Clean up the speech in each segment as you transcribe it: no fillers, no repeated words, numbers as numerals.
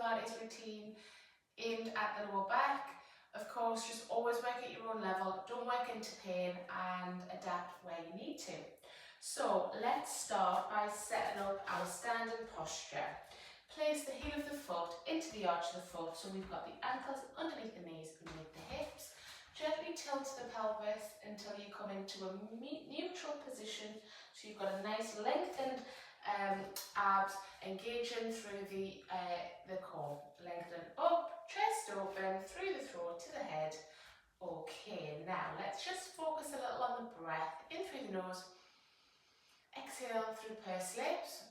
Pilates routine aimed at the lower back. Of course, just always work at your own level, don't work into pain, and adapt where you need to. So let's start by setting up our standing posture. Place the heel of the foot into the arch of the foot, so we've got the ankles underneath the knees, underneath the hips. Gently tilt the pelvis until you come into a neutral position, so you've got a nice lengthened abs engaging through the core. Lengthen up, chest open, through the throat to the head. Okay, now let's just focus a little on the breath. In through the nose, exhale through pursed lips.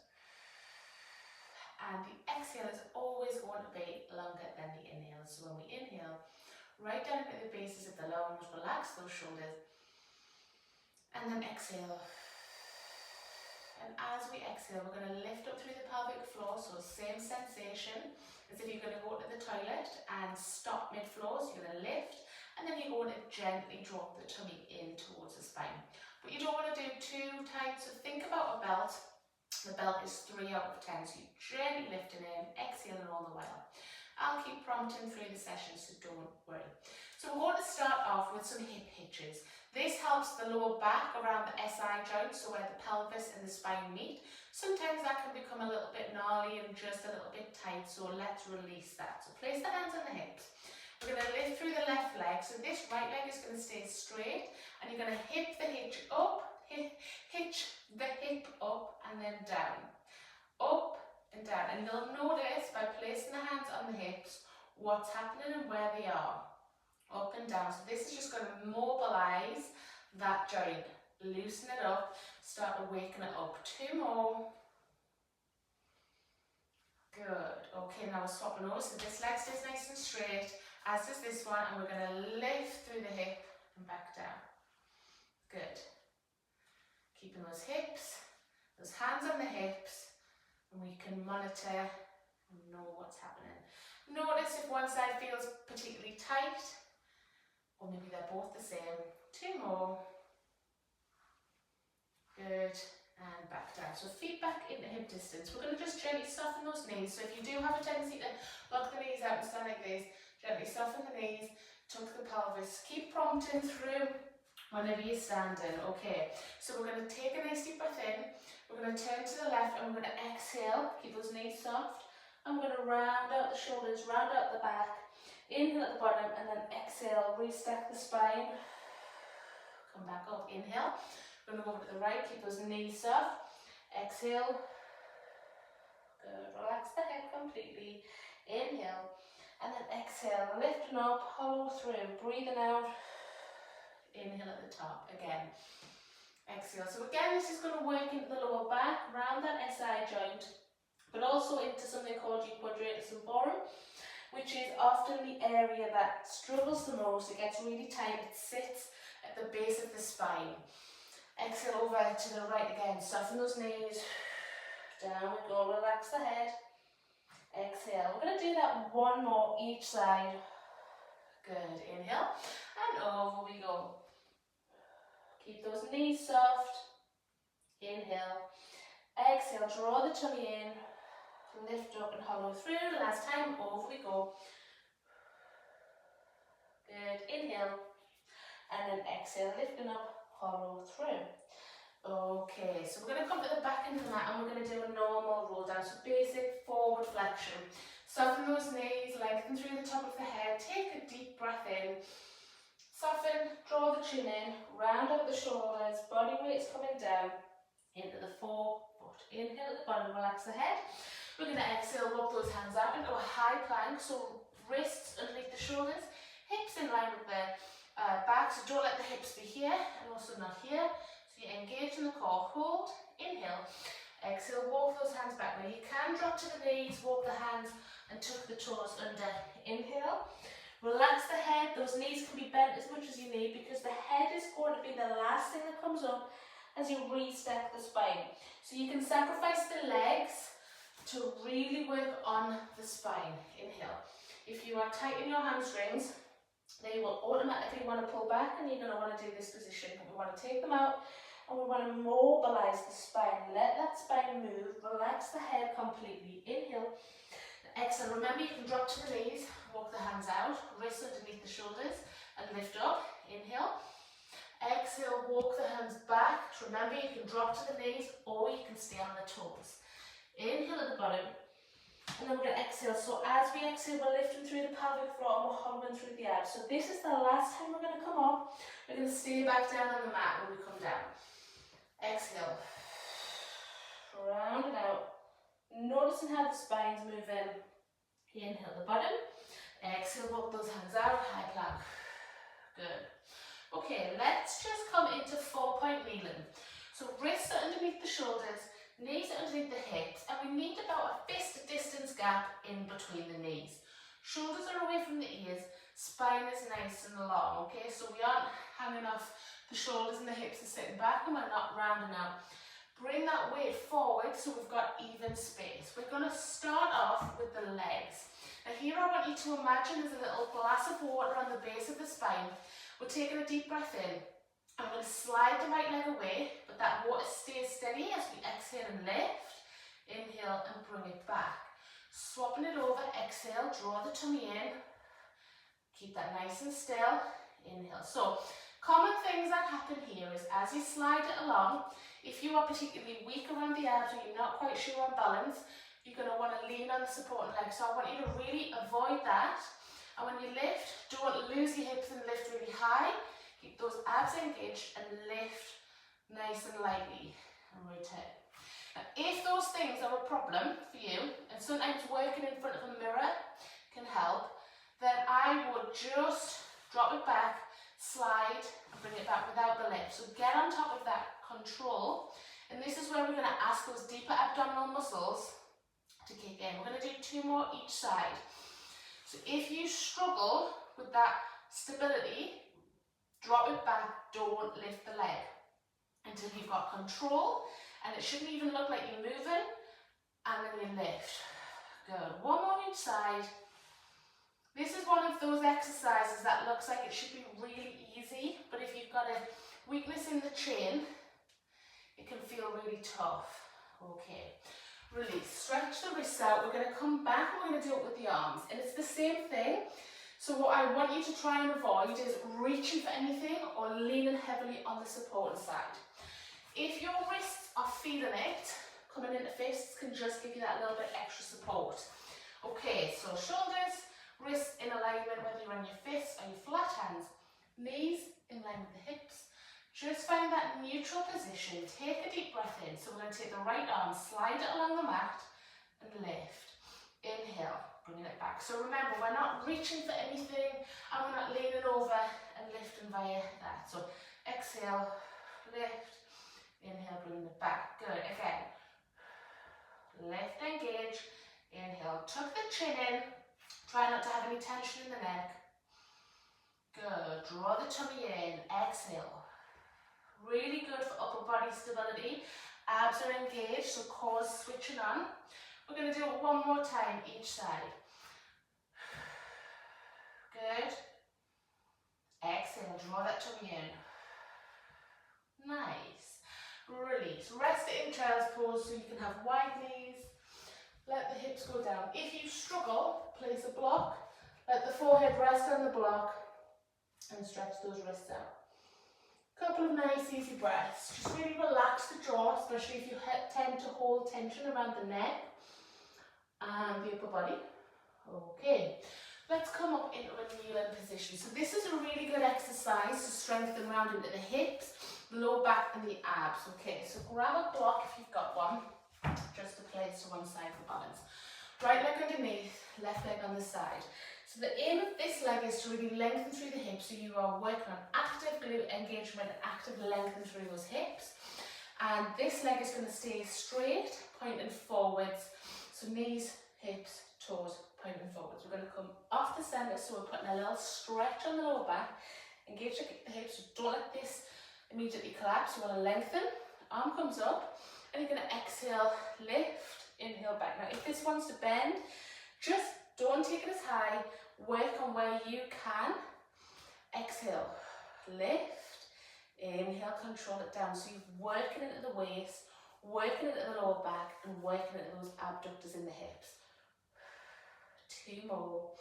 And the exhale is always going to be longer than the inhale. So when we inhale, right down into the bases of the lungs, relax those shoulders, and then exhale. And as we exhale, we're going to lift up through the pelvic floor, so same sensation as if you're going to go to the toilet and stop mid-floor, so you're going to lift, and then you're going to gently drop the tummy in towards the spine. But you don't want to do too tight, so think about a belt. The belt is 3 out of 10, so you're gently lifting in, exhaling all the while. I'll keep prompting through the session, so don't worry. So we're going to start off with some hip hitches. This helps the lower back around the SI joint, so where the pelvis and the spine meet. Sometimes that can become a little bit gnarly and just a little bit tight, so let's release that. So place the hands on the hips. We're going to lift through the left leg, so this right leg is going to stay straight, and you're going to hip the hitch up, hitch the hip up and then down. Up and down, and you'll notice by placing the hands on the hips what's happening and where they are. Up and down. So this is just going to mobilise that joint, loosen it up, start to waken it up. 2 more. Good. Okay, now we're swapping over, so this leg stays nice and straight, as does this one, and we're going to lift through the hip and back down. Good. Keeping those hips, those hands on the hips, and we can monitor and know what's happening. Notice if one side feels particularly tight, or maybe they're both the same. 2 more. Good. And back down. So feet back into hip distance. We're going to just gently soften those knees. So if you do have a tendency to lock the knees out and stand like this, gently soften the knees, tuck the pelvis. Keep prompting through whenever you're standing. Okay, so we're going to take a nice deep breath in. We're going to turn to the left and we're going to exhale. Keep those knees soft. And we're going to round out the shoulders, round out the back. Inhale at the bottom and then exhale. Restack the spine. Come back up. Inhale. We're going to go over to the right. Keep those knees soft. Exhale. Good. Relax the head completely. Inhale. And then exhale. Lifting up. Hollow through. Breathing out. Inhale at the top again. Exhale. So again, this is going to work into the lower back, around that SI joint, but also into something called your quadratus lumborum, which is often the area that struggles the most. It gets really tight. It sits at the base of the spine. Exhale over to the right again. Soften those knees. Down we go. Relax the head. Exhale. We're going to do that 1 more each side. Good. Inhale. And over we go. Keep those knees soft. Inhale. Exhale. Draw the tummy in. Lift up and hollow through. Last time. Over we go. Good. Inhale. And then exhale. Lifting up. Hollow through. Okay. So we're going to come to the back end of the mat and we're going to do a normal roll down. So basic forward flexion. Soften those knees. Lengthen through the top of the head. Take a deep breath in. Soften, draw the chin in, round out the shoulders, body weight's coming down into the forefoot. Inhale at the bottom, relax the head. We're going to exhale, walk those hands out into a high plank, so wrists underneath the shoulders, hips in line with the back, so don't let the hips be here and also not here. So you engage in the core, hold, inhale, exhale, walk those hands back. Now you can drop to the knees, walk the hands and tuck the toes under. Inhale. Relax the head, those knees can be bent as much as you need because the head is going to be the last thing that comes up as you restack the spine. So you can sacrifice the legs to really work on the spine. Inhale. If you are tight in your hamstrings, they will automatically want to pull back and you're going to want to do this position. We want to take them out and we want to mobilize the spine. Let that spine move, relax the head completely. Inhale. exhale. Remember, you can drop to the knees, walk the hands out, wrists underneath the shoulders, and lift up. Inhale. Exhale, walk the hands back. Remember, you can drop to the knees or you can stay on the toes. Inhale at the bottom. And then we're going to exhale. So as we exhale, we're lifting through the pelvic floor and we're hovering through the abs. So this is the last time we're going to come up. We're going to stay back down on the mat when we come down. Exhale. Round it out. Noticing how the spine's moving. Inhale at the bottom. Exhale, walk those hands out. High plank. Good. Okay, let's just come into 4-point kneeling. So wrists are underneath the shoulders, knees are underneath the hips, and we need about a fist distance gap in between the knees. Shoulders are away from the ears, spine is nice and long, okay? So we aren't hanging off the shoulders and the hips are sitting back and we're not rounding out. Bring that weight forward so we've got even space. We're going to start off with the legs. Now here I want you to imagine there's a little glass of water on the base of the spine. We're taking a deep breath in. I'm going to slide the right leg away, but that water stays steady as we exhale and lift. Inhale and bring it back. Swapping it over, exhale, draw the tummy in. Keep that nice and still. Inhale. So, common things that happen here is as you slide it along, if you are particularly weak around the abs or you're not quite sure on balance, you're going to want to lean on the supporting leg. So I want you to really avoid that. And when you lift, don't lose your hips and lift really high. Keep those abs engaged and lift nice and lightly and rotate. Now, if those things are a problem for you, and sometimes working in front of a mirror can help, then I would just drop it back, slide, and bring it back without the lift. So get on top of that control. And this is where we're going to ask those deeper abdominal muscles to kick in. We're going to do 2 more each side. So if you struggle with that stability, drop it back, don't lift the leg until you've got control, and it shouldn't even look like you're moving, and then you lift. Good. 1 more each side. This is one of those exercises that looks like it should be really easy, but if you've got a weakness in the chain, it can feel really tough. Okay. Release. Stretch the wrists out. We're going to come back and we're going to do it with the arms. And it's the same thing. So what I want you to try and avoid is reaching for anything or leaning heavily on the supporting side. If your wrists are feeling it, coming into fists can just give you that little bit extra support. Okay, so shoulders, wrists in alignment, whether you're on your fists or your flat hands. Knees in line with the hips. Just find that neutral position. Take a deep breath in. So we're going to take the right arm, slide it along the mat and lift. Inhale, bringing it back. So remember, we're not reaching for anything and we're not leaning over and lifting via that. So exhale, lift, inhale, bringing it back. Good. Again, lift, engage, inhale, tuck the chin in. Try not to have any tension in the neck. Good. Draw the tummy in. Exhale. Really good for upper body stability. Abs are engaged, so core switching on. We're going to do it 1 more time each side. Good. Exhale, draw that tummy in. Nice. Release. Rest it in child's pose so you can have wide knees. Let the hips go down. If you struggle, place a block. Let the forehead rest on the block and stretch those wrists out. Couple of nice easy breaths. Just really relax the jaw, especially if you tend to hold tension around the neck and the upper body. Okay, let's come up into a kneeling position. So this is a really good exercise to strengthen round into the hips, the lower back and the abs. Okay, so grab a block if you've got one, just to place to one side for balance. Right leg underneath, left leg on the side. So the aim of this leg is to really lengthen through the hips, so you are working on active glute engagement and active lengthen through those hips. And this leg is going to stay straight, pointing forwards. So knees, hips, toes, pointing forwards. We're going to come off the centre, so we're putting a little stretch on the lower back. Engage the hips, so don't let this immediately collapse. You want to lengthen. Arm comes up, and you're going to exhale, lift, inhale back. Now if this wants to bend, just don't take it as high. Work on where you can. Exhale, lift, inhale, control it down. So you're working into the waist, working into the lower back, and working into those abductors in the hips. 2 more.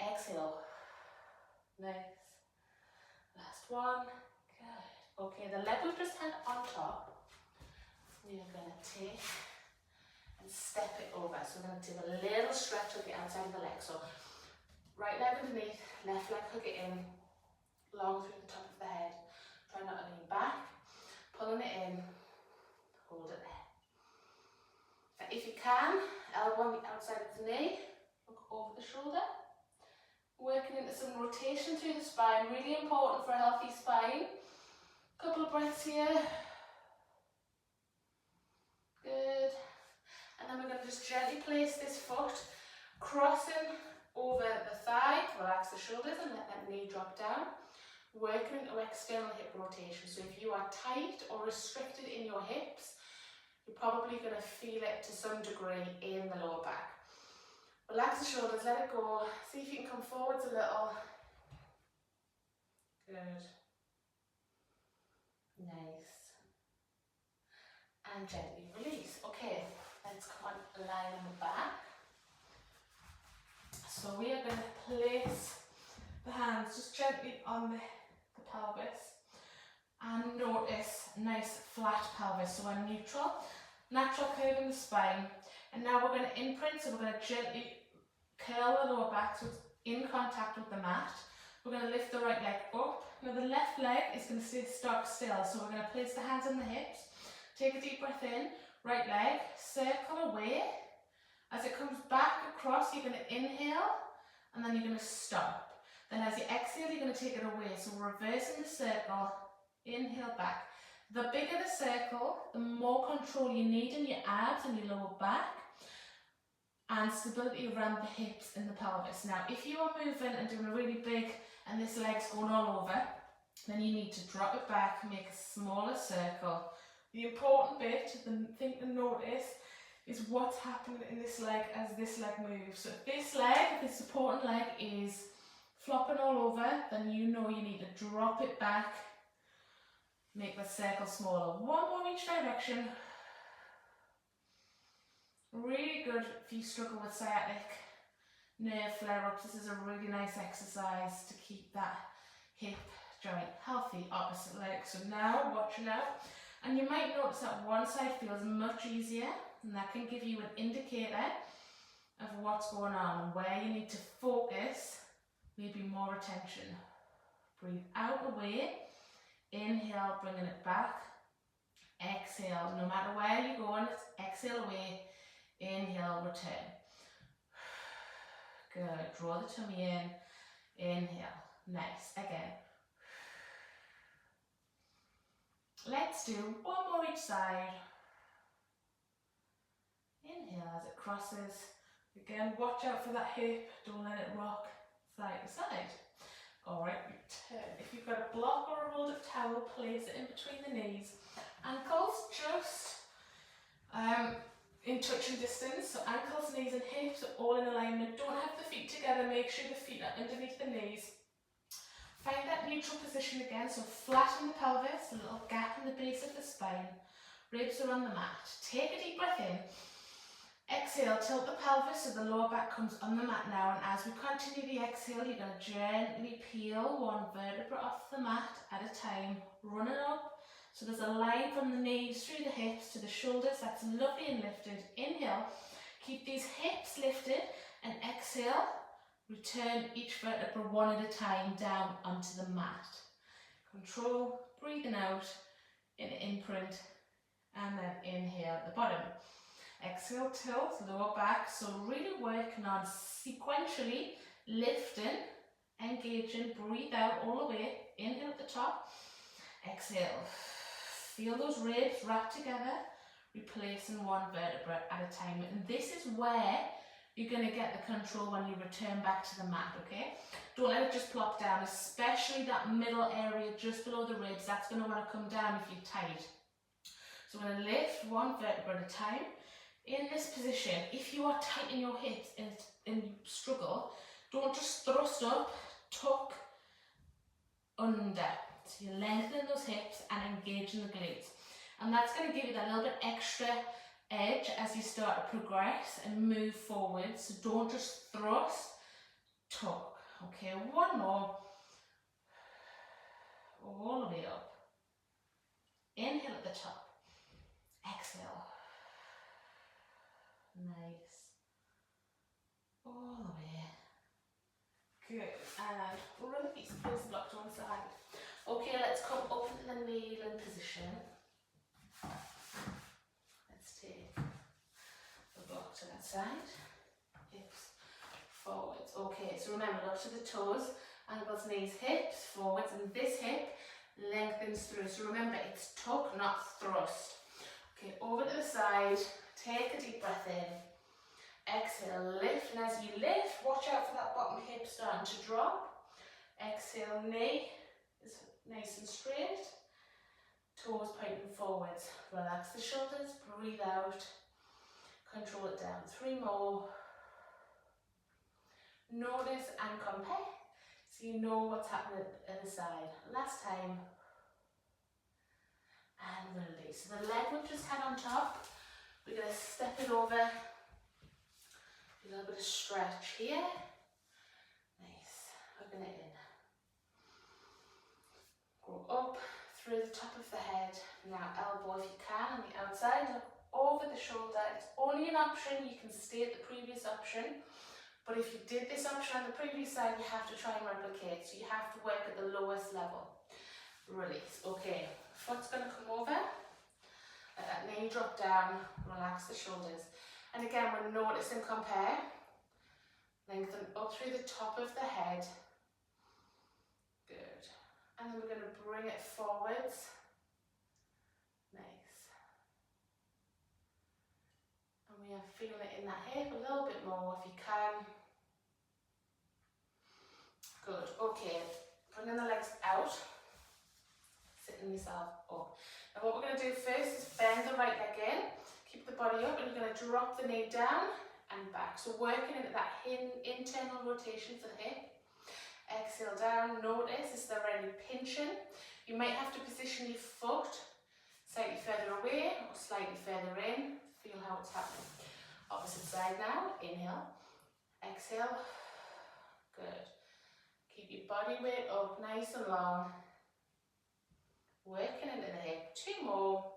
Exhale. Nice. Last one. Good. Okay, the leg we've just had on top, we are going to take and step it over. So we're going to do a little stretch of the outside of the leg. So right leg underneath, left leg hook it in, long through the top of the head. Try not to lean back, pulling it in, hold it there. And if you can, elbow on the outside of the knee, look over the shoulder. Working into some rotation through the spine, really important for a healthy spine. Couple of breaths here. Good. And then we're going to just gently place this foot, crossing over the thigh, relax the shoulders and let that knee drop down. Working into external hip rotation. So if you are tight or restricted in your hips, you're probably going to feel it to some degree in the lower back. Relax the shoulders, let it go. See if you can come forwards a little. Good. Nice. And gently release. Okay, let's come on, lie on the back. So we are going to place the hands just gently on the pelvis and notice nice flat pelvis. So we're neutral, natural curve in the spine. And now we're going to imprint, so we're going to gently curl the lower back so it's in contact with the mat. We're going to lift the right leg up. Now the left leg is going to stay stock still, so we're going to place the hands on the hips. Take a deep breath in, right leg, circle away. As it comes back across, you're going to inhale and then you're going to stop. Then as you exhale, you're going to take it away. So we're reversing the circle, inhale back. The bigger the circle, the more control you need in your abs and your lower back, and stability around the hips and the pelvis. Now, if you are moving and doing a really big, and this leg's going all over, then you need to drop it back, make a smaller circle. The important bit, the thing to notice, is what's happening in this leg as this leg moves. So if this leg, this supporting leg, is flopping all over, then you know you need to drop it back, make the circle smaller. One more each direction. Really good if you struggle with sciatic nerve flare-ups. This is a really nice exercise to keep that hip joint healthy. Opposite leg. So now, watching out. And you might notice that one side feels much easier, and that can give you an indicator of what's going on and where you need to focus, maybe more attention. Breathe out away. Inhale, bringing it back. Exhale. No matter where you're going, exhale away. Inhale, return. Good. Draw the tummy in. Inhale. Nice. Again. Let's do one more each side. Inhale as it crosses. Again, watch out for that hip. Don't let it rock side to side. Alright, return. If you've got a block or a roll of towel, place it in between the knees. Ankles just in touching distance, so ankles, knees and hips are all in alignment. Don't have the feet together, make sure the feet are underneath the knees. Find that neutral position again, so flatten the pelvis, a little gap in the base of the spine, ribs are on the mat. Take a deep breath in, exhale, tilt the pelvis so the lower back comes on the mat now, and as we continue the exhale, you're going to gently peel one vertebra off the mat at a time, running up. So there's a line from the knees through the hips to the shoulders. That's lovely and lifted. Inhale. Keep these hips lifted and exhale. Return each vertebra one at a time down onto the mat. Control. Breathing out in imprint and then inhale at the bottom. Exhale, tilt, lower back. So really working on sequentially lifting, engaging, breathe out all the way. Inhale at the top. Exhale. Feel those ribs wrap together, replacing one vertebra at a time. And this is where you're going to get the control when you return back to the mat, okay? Don't let it just plop down, especially that middle area just below the ribs. That's going to want to come down if you're tight. So we're going to lift one vertebra at a time. In this position, if you are tight in your hips and you struggle, don't just thrust up, tuck under. So you're lengthening those hips and engaging the glutes. And that's going to give you that little bit extra edge as you start to progress and move forward. So don't just thrust, tuck. Okay, one more. All the way up. Inhale at the top. Exhale. Nice. All the way. Good. And release. Place the block to one side. Okay, let's come up into the kneeling position. Let's take the block to that side. Hips forwards. Okay, so remember, look to the toes, ankles, knees, hips, forwards, and this hip lengthens through. So remember, it's tuck, not thrust. Okay, over to the side, take a deep breath in. Exhale, lift, and as you lift, watch out for that bottom hip starting to drop. Exhale, knee is nice and straight. Toes pointing forwards. Relax the shoulders, breathe out. Control it down. 3 more. Notice and compare, so you know what's happening at the side. Last time. And release. So the leg will just head on top. We're going to step it over. A little bit of stretch here. Nice. Hooking it in. Go up through the top of the head. Now elbow if you can on the outside. Look over the shoulder. It's only an option. You can stay at the previous option. But if you did this option on the previous side, you have to try and replicate. So you have to work at the lowest level. Release. Okay. Foot's going to come over. Let that knee drop down. Relax the shoulders. And again, we're noticing compare. Lengthen up through the top of the head. Good. And then we're going to bring it forwards. Nice. And we are feeling it in that hip a little bit more if you can. Good. Okay. Bringing the legs out. Sitting yourself up. Now what we're going to do first is bend the right leg in. Keep the body up, and you're going to drop the knee down and back. So working into that internal rotation for the hip. Exhale down. Notice, is there any pinching? You might have to position your foot slightly further away or slightly further in. Feel how it's happening. Opposite side now. Inhale. Exhale. Good. Keep your body weight up nice and long. Working into the hip. 2 more.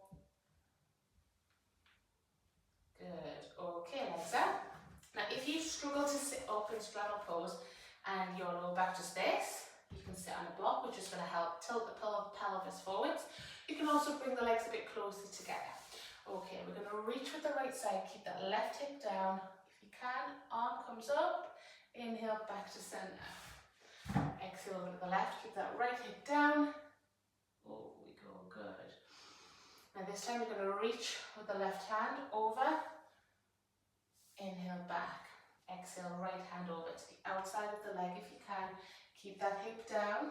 Good. Okay, legs out. Now, if you struggle to sit up in straddle pose and your lower back does this, you can sit on a block, which is going to help tilt the pelvis forwards. You can also bring the legs a bit closer together. Okay, we're going to reach with the right side. Keep that left hip down. If you can, arm comes up. Inhale, back to center. Exhale over to the left. Keep that right hip down. Oh, we go. Good. Now this time we're going to reach with the left hand over. Inhale back. Exhale, right hand over to the outside of the leg if you can. Keep that hip down.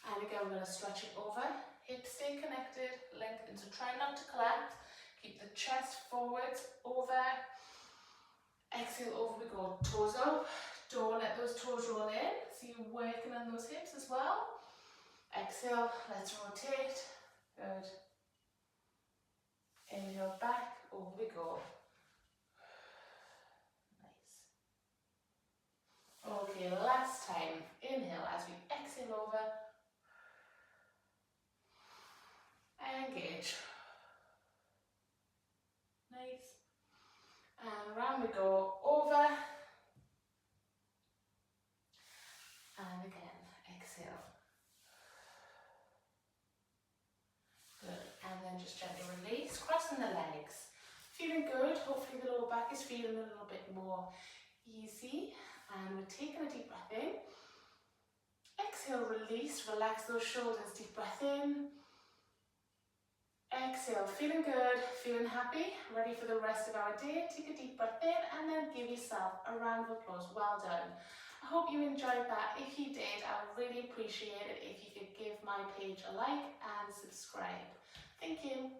And again, we're going to stretch it over. Hips stay connected, lengthen. So try not to collapse. Keep the chest forwards, over. Exhale, over we go. Toes up. Don't let those toes roll in. So you're working on those hips as well. Exhale, let's rotate. Good. Inhale back, over we go. Nice. Okay, last time. Inhale as we exhale over. Engage. Nice. And round we go, over. And again, exhale. Good. And then just gently release, crossing the legs. Feeling good. Hopefully the lower back is feeling a little bit more easy. And we're taking a deep breath in. Exhale, release, relax those shoulders. Deep breath in. Exhale, feeling good, feeling happy, ready for the rest of our day. Take a deep breath in and then give yourself a round of applause. Well done. I hope you enjoyed that. If you did, I would really appreciate it if you could give my page a like and subscribe. Thank you.